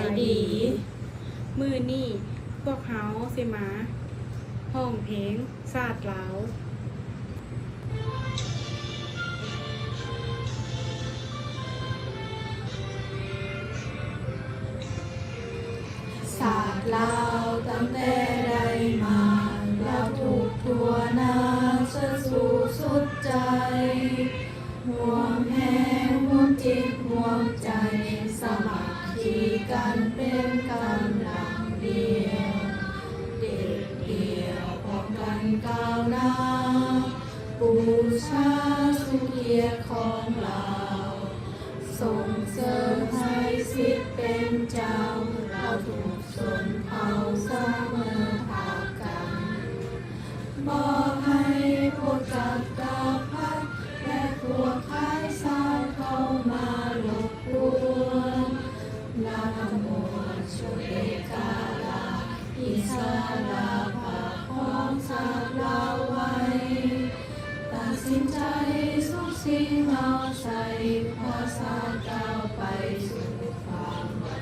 ายดีมือนี่พวกเฮาสิมาห้องเพลงศาสตร์ลาวศาสตร์ลาวตั้งแต่ได้มาเราถูกทัวนางเชิญสู่สุดใจห่วงแหงห่วงจิตห่วงใจสามัคคีกันเป็นกำลังเดียวเด็ดเดี่ยวพร้อมกันก้าวหน้าบูชาสุเกียรติของเราส่งเสริมให้สิทธิ์เป็นเจ้าเราถูกชนเผ่าเสมอภาคกันบอกให้พวกจักรพรรดิและพวกขายสารเข้ามาหลบกวนลาโมช่วยเอกาลาอิสระภาพของชาติเราไว้ตัดสินใจสุขสิ่งเอาใจพาสาก้าวไปสู่ความหวัง